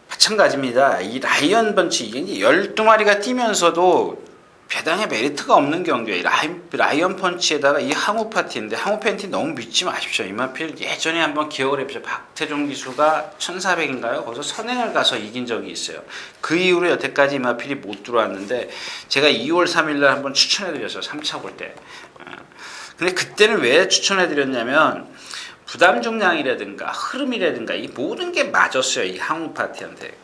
마찬가지입니다. 이 라이언 번치, 이게 12마리가 뛰면서도 배당에 메리트가 없는 경주예요. 라이언 펀치에다가 이 항우 파티인데, 항우 팬티 너무 믿지 마십시오. 이마필 예전에 한번 기억을 해보세요. 박태종 기수가 1400인가요? 거기서 선행을 가서 이긴 적이 있어요. 그 이후로 여태까지 이마필이 못 들어왔는데, 제가 2월 3일날 한번 추천해드렸어요. 3차 볼 때. 근데 그때는 왜 추천해드렸냐면 부담 중량이라든가 흐름이라든가 이 모든 게 맞았어요. 이 항우 파티한테.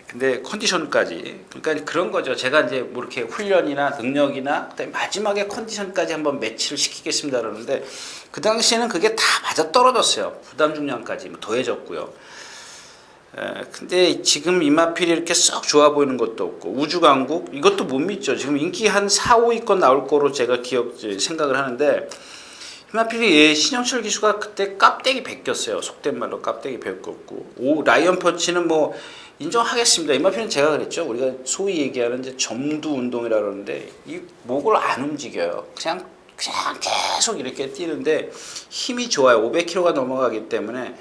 근데 컨디션까지, 그러니까 그런 거죠. 제가 이제 뭐 이렇게 훈련이나 능력이나 그다음에 마지막에 컨디션까지 한번 매치를 시키겠습니다 그러는데 그 당시에는 그게 다 맞아 떨어졌어요. 부담 중량까지 더해졌고요. 근데 지금 이마필이 이렇게 썩 좋아 보이는 것도 없고 우주강국 이것도 못 믿죠. 지금 인기 한 4, 5위권 나올 거로 제가 생각을 하는데 이마필이 신영철 기수가 그때 깝대기 베꼈어요. 속된 말로 깝대기 베꼈고 라이언 펀치는 뭐 인정하겠습니다. 이마필은 제가 그랬죠. 우리가 소위 얘기하는 이제 점두 운동이라 그러는데 이 목을 안 움직여요. 그냥 계속 이렇게 뛰는데 힘이 좋아요. 500kg가 넘어가기 때문에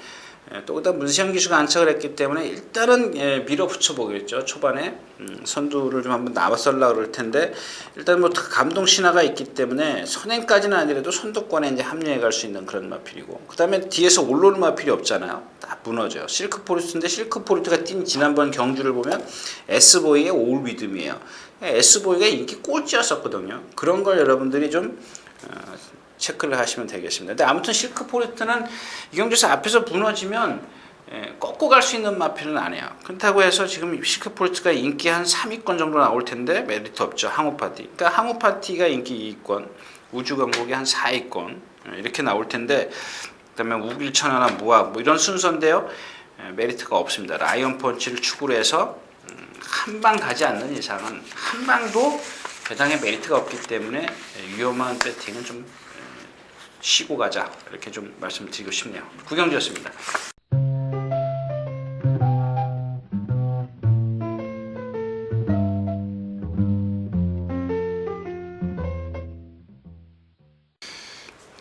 또 그다음 문세영 기수가 안착을 했기 때문에 일단은 밀어붙여 보겠죠. 초반에 선두를 좀 한번 나와설라 그럴 텐데 일단 뭐 감동 신화가 있기 때문에 선행까지는 아니라도 선두권에 이제 합류해 갈 수 있는 그런 마필이고 그다음에 뒤에서 올라오는 마필이 없잖아요. 다 무너져요. 실크포리스인데 실크포리스가 뛴 지난번 경주를 보면 S보이의 올 위듬이에요. S보이가 인기 꼴찌였었거든요. 그런 걸 여러분들이 좀 체크를 하시면 되겠습니다. 근데 아무튼 실크포레트는 이 경주에서 앞에서 무너지면 꺾고 갈 수 있는 마필은 아니에요. 그렇다고 해서 지금 실크포레트가 인기 한 3위권 정도 나올 텐데 메리트 없죠. 항우 파티. 그러니까 항우 파티가 인기 2위권, 우주강국이 한 4위권 이렇게 나올 텐데 그다음에 우길천하나 무아 뭐 이런 순서인데요. 메리트가 없습니다. 라이언 펀치를 축으로 해서 한 방 가지 않는 이상은 한 방도 배당에 메리트가 없기 때문에 위험한 배팅은 좀 쉬고 가자 이렇게 좀 말씀드리고 싶네요. 구경주였습니다.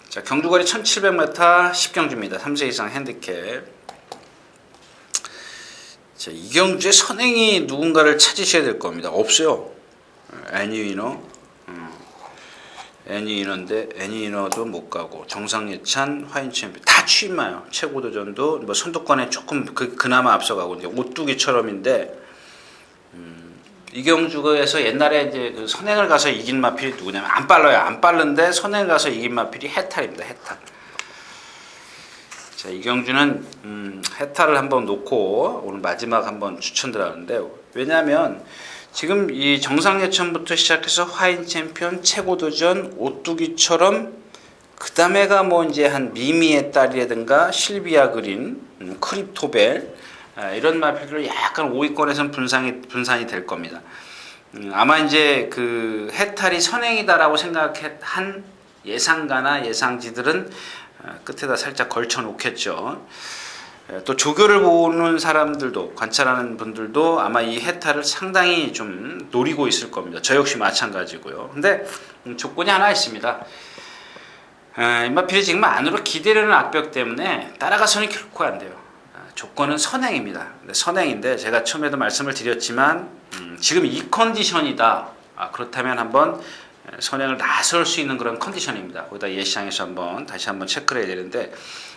자, 경주거리 1700m 10경주입니다. 3세 이상 핸디캡. 자, 이 경주에 선행이 누군가를 찾으셔야 될 겁니다. 없어요. 애니위너. 애니이너인데 애니이너도 못 가고 정상예찬, 화인챔피언 다 취임마요. 최고도전도 뭐 선두권에 조금 그나마 앞서가고 이제 오뚜기처럼인데 이경주에서 옛날에 이제 그 선행을 가서 이긴 마필이 누구냐면 안 빨라요. 안 빠른데 선행을 가서 이긴 마필이 해탈입니다. 해탈. 자, 이경주는 해탈을 한번 놓고 오늘 마지막 한번 추천드렸는데 왜냐하면 지금 이 정상예천부터 시작해서 화인챔피언, 최고도전, 오뚜기처럼 그 다음에가 뭐 이제 한 미미의 딸이라든가 실비아 그린, 크립토벨 이런 마필들은 약간 5위권에서는 분산이 될 겁니다. 아마 이제 그 해탈이 선행이다라고 생각한 예상가나 예상지들은 끝에다 살짝 걸쳐 놓겠죠. 또 조교를 보는 사람들도 관찰하는 분들도 아마 이 해탈을 상당히 좀 노리고 있을 겁니다. 저 역시 마찬가지고요. 근데 조건이 하나 있습니다. 임마필이 지금 안으로 기대려는 악벽 때문에 따라가서는 결코 안 돼요. 조건은 선행입니다. 선행인데 제가 처음에도 말씀을 드렸지만 지금 이 컨디션이다. 그렇다면 한번 선행을 나설 수 있는 그런 컨디션입니다. 거기다 예시장에서 다시 한번 체크를 해야 되는데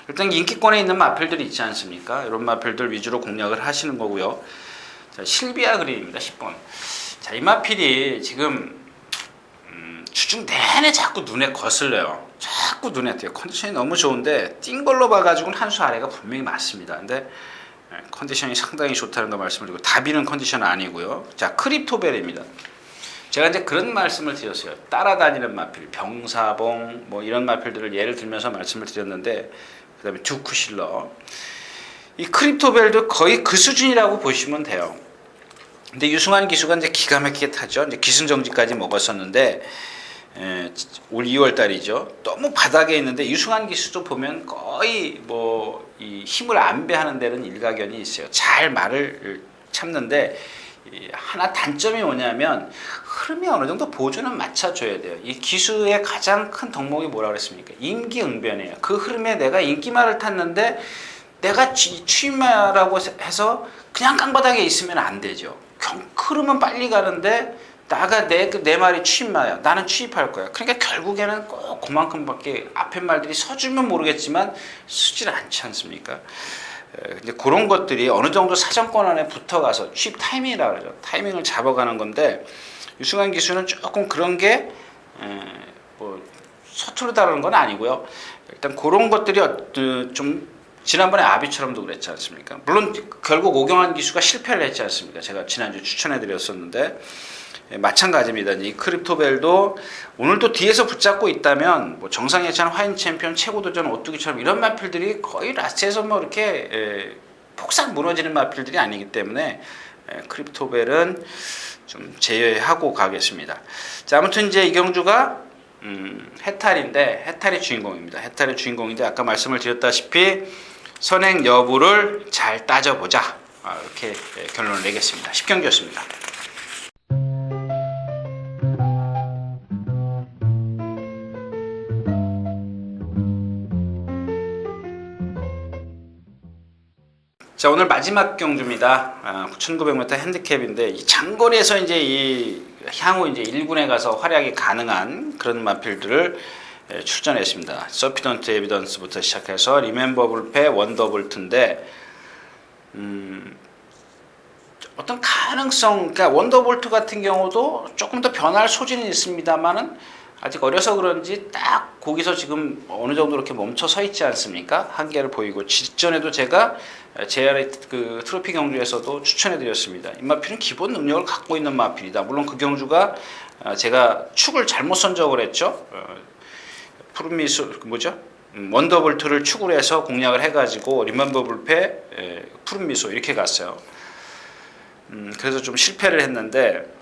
일단 인기권에 있는 마필들이 있지 않습니까? 이런 마필들 위주로 공략을 하시는 거고요. 자, 실비아 그린입니다. 10번. 자, 이 마필이 지금 주중 내내 자꾸 눈에 거슬려요. 자꾸 눈에 띄어요. 컨디션이 너무 좋은데 띈 걸로 봐가지고는 한 수 아래가 분명히 맞습니다. 근데 컨디션이 상당히 좋다는 거 말씀을 드리고 다비는 컨디션은 아니고요. 자, 크립토벨입니다. 제가 이제 그런 말씀을 드렸어요. 따라다니는 마필, 병사봉 뭐 이런 마필들을 예를 들면서 말씀을 드렸는데 그 다음에 듀크실러 이 크립토벨도 거의 그 수준이라고 보시면 돼요. 근데 유승환 기수가 이제 기가 막히게 타죠. 이제 기승정지까지 먹었었는데 올 2월 달이죠. 너무 바닥에 있는데 유승환 기수도 보면 거의 뭐 이 힘을 안배하는 데는 일가견이 있어요. 잘 말을 참는데 하나 단점이 뭐냐면 흐름이 어느 정도 보조는 맞춰줘야 돼요. 이 기수의 가장 큰 덕목이 뭐라 그랬습니까? 임기응변이에요. 그 흐름에 내가 인기말을 탔는데 내가 취임마라고 해서 그냥 깡바닥에 있으면 안 되죠. 흐름은 빨리 가는데 나가 내 말이 취임마야. 나는 취입할 거야. 그러니까 결국에는 꼭 그만큼밖에 앞에 말들이 서주면 모르겠지만 서질 않지 않습니까? 이제 그런 것들이 어느 정도 사정권 안에 붙어가서 취입 타이밍이라고 그러죠. 타이밍을 잡아가는 건데 유승환 기수는 조금 그런 게 뭐 서투르다는 건 아니고요. 일단 그런 것들이 좀 지난번에 아비처럼도 그랬지 않습니까? 물론 결국 오경환 기수가 실패를 했지 않습니까? 제가 지난주 추천해드렸었는데 마찬가지입니다. 이 크립토벨도 오늘도 뒤에서 붙잡고 있다면 뭐 정상예찬, 화인챔피언, 최고도전, 오뚜기처럼 이런 마필들이 거의 라스트에서 뭐 이렇게 폭삭 무너지는 마필들이 아니기 때문에 크립토벨은 좀 제외하고 가겠습니다. 자, 아무튼 이제 이경주가 해탈인데 해탈이 주인공입니다. 해탈의 주인공인데 아까 말씀을 드렸다시피 선행 여부를 잘 따져보자. 이렇게 결론을 내겠습니다. 10경기였습니다. 자, 오늘 마지막 경주입니다. 9,900m 핸디캡인데 이 장거리에서 이제 향후 이제 1군에 가서 활약이 가능한 그런 마필들을 출전했습니다. 서피던트 에비던스부터 시작해서 리멤버 불패, 원더볼트인데 어떤 가능성, 그러니까 원더볼트 같은 경우도 조금 더 변할 소지는 있습니다만은 아직 어려서 그런지 딱 거기서 지금 어느 정도 이렇게 멈춰 서 있지 않습니까? 한계를 보이고 직전에도 제가 JRA 그 트로피 경주에서도 추천해드렸습니다. 이 마필은 기본 능력을 갖고 있는 마필이다. 물론 그 경주가 제가 축을 잘못 선적을 했죠. 푸른미소 뭐죠? 원더볼트를 축을 해서 공략을 해가지고 리멤버 불패, 푸른미소 이렇게 갔어요. 그래서 좀 실패를 했는데.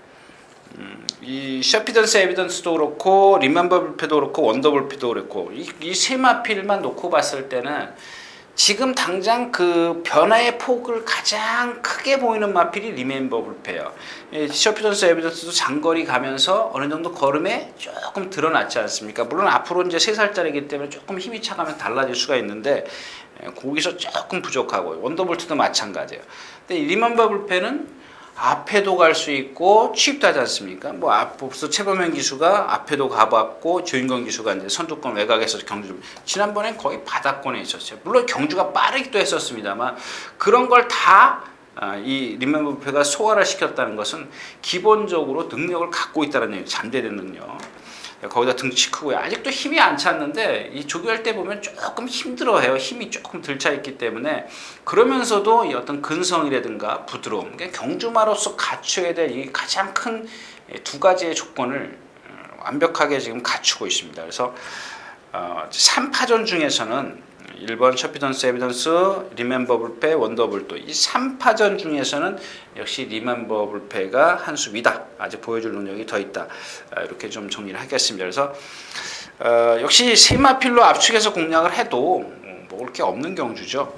이 셔피던스 에비던스도 그렇고 리멤버 불패도 그렇고 원더 불패도 그렇고 이 세 마필만 놓고 봤을 때는 지금 당장 그 변화의 폭을 가장 크게 보이는 마필이 리멤버 불패예요. 셔피던스 에비던스도 장거리 가면서 어느 정도 걸음에 조금 드러났지 않습니까? 물론 앞으로 이제 3살짜리이기 때문에 조금 힘이 차가면 달라질 수가 있는데 거기서 조금 부족하고 원더볼트도 마찬가지예요. 근데 리멤버 불패는 앞에도 갈 수 있고 취입도 하지 않습니까? 뭐 앞서 최범현 기수가 앞에도 가봤고 조인권 기수가 이제 선두권 외곽에서 경주 지난번엔 거의 바닥권에 있었어요. 물론 경주가 빠르기도 했었습니다만 그런 걸 다 이 리멤버 불패가 소화를 시켰다는 것은 기본적으로 능력을 갖고 있다는 얘기죠. 잠재된 능력. 거기다 등치 크고요. 아직도 힘이 안 찼는데 이 조교할 때 보면 조금 힘들어해요. 힘이 조금 덜 차 있기 때문에 그러면서도 이 어떤 근성이라든가 부드러움, 그러니까 경주마로서 갖춰야 될 이 가장 큰 두 가지의 조건을 완벽하게 지금 갖추고 있습니다. 그래서 3파전 중에서는 1번 셔피던스 에비던스, 리멤버 불패, 원더블도 이 3파전 중에서는 역시 리멤버 불패가 한 수 위다. 아직 보여줄 능력이 더 있다. 이렇게 좀 정리를 하겠습니다. 그래서 역시 세마필로 압축해서 공략을 해도 먹을 게 없는 경주죠.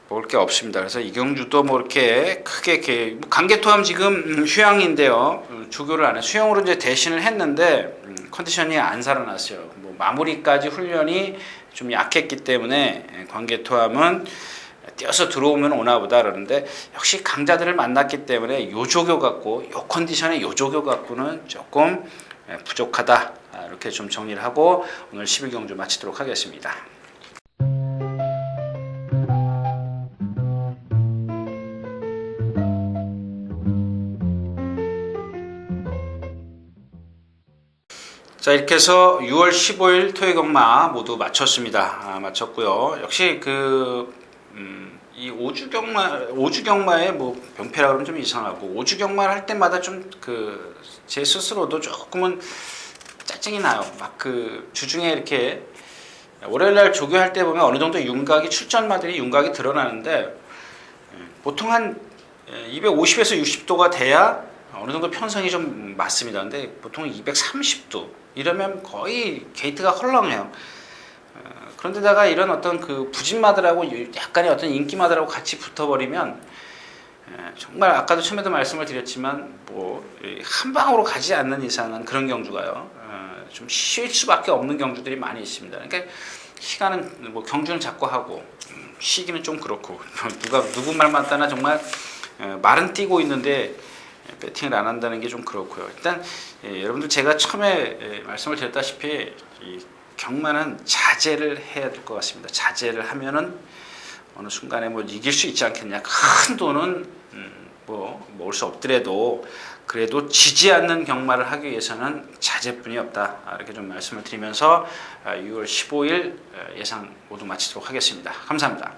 먹을 게 없습니다. 그래서 이 경주도 뭐 이렇게 크게 강계토함 지금 휴양인데요. 조교를 안 해. 수영으로 이제 대신을 했는데 컨디션이 안 살아났어요. 뭐 마무리까지 훈련이 좀 약했기 때문에 광계토함은 뛰어서 들어오면 오나보다 그러는데 역시 강자들을 만났기 때문에 요 조교 갖고 요 컨디션의 요 조교 갖고는 조금 부족하다. 이렇게 좀 정리를 하고 오늘 11경주 마치도록 하겠습니다. 자, 이렇게 해서 6월 15일 토요경마 모두 마쳤습니다. 마쳤고요. 역시 이 오주경마의 뭐 병폐라 그러면 좀 이상하고 오주경마를 할 때마다 좀 제 스스로도 조금은 짜증이 나요. 막 주중에 이렇게 월요일날 조교할 때 보면 어느 정도 윤곽이 출전마들이 윤곽이 드러나는데 보통 한 250에서 60도가 돼야 어느 정도 편성이 좀 맞습니다. 근데 보통 230도 이러면 거의 게이트가 헐렁해요. 그런데다가 이런 어떤 부진마들하고 약간의 어떤 인기마들하고 같이 붙어버리면 정말 아까도 처음에도 말씀을 드렸지만 뭐 한 방으로 가지 않는 이상은 그런 경주가요. 좀 쉴 수밖에 없는 경주들이 많이 있습니다. 그러니까 시간은 뭐 경주는 자꾸 하고 쉬기는 좀 그렇고 누구 말만 따나 정말 말은 뛰고 있는데 배팅을 안 한다는 게 좀 그렇고요. 일단 여러분들 제가 처음에 말씀을 드렸다시피 이 경마는 자제를 해야 될 것 같습니다. 자제를 하면은 어느 순간에 뭐 이길 수 있지 않겠냐. 큰 돈은 뭐 모을 수 없더라도 그래도 지지 않는 경마를 하기 위해서는 자제뿐이 없다. 이렇게 좀 말씀을 드리면서 6월 15일 예상 모두 마치도록 하겠습니다. 감사합니다.